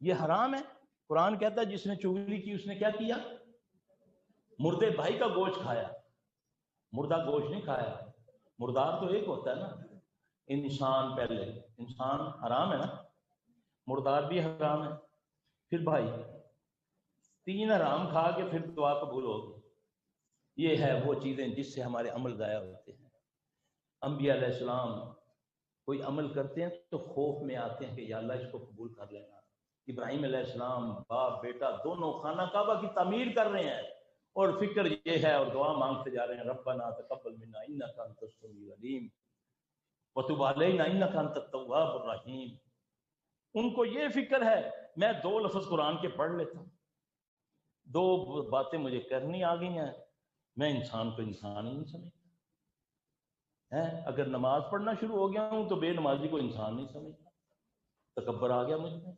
یہ حرام ہے. قرآن کہتا ہے جس نے چغلی کی اس نے کیا کیا؟ مردے بھائی کا گوشت کھایا. مردہ گوشت نہیں کھایا. مردار تو ایک ہوتا ہے نا. انسان پہلے، انسان حرام ہے نا، مردار بھی حرام ہے، پھر بھائی، تین حرام کھا کے پھر دعا قبول ہوگی. یہ ہے وہ چیزیں جس سے ہمارے عمل ضائع ہوتے ہیں. انبیاء علیہ السلام کوئی عمل کرتے ہیں تو خوف میں آتے ہیں کہ یا اللہ اس کو قبول کر لینا. ابراہیم علیہ السلام باپ بیٹا دونوں خانہ کعبہ کی تعمیر کر رہے ہیں اور فکر یہ ہے اور دعا مانگتے جا رہے ہیں ربنا تقبل منا انک انت السمیع العلیم وتب علینا انک انت التواب الرحیم. ان کو یہ فکر ہے میں 2 لفظ قرآن کے پڑھ لیتا ہوں، 2 باتیں مجھے کرنی آ گئی ہیں، میں انسان کو انسان ہی نہیں سمجھتا. اگر نماز پڑھنا شروع ہو گیا ہوں تو بے نمازی کو انسان نہیں سمجھتا. تکبر آ گیا مجھ میں.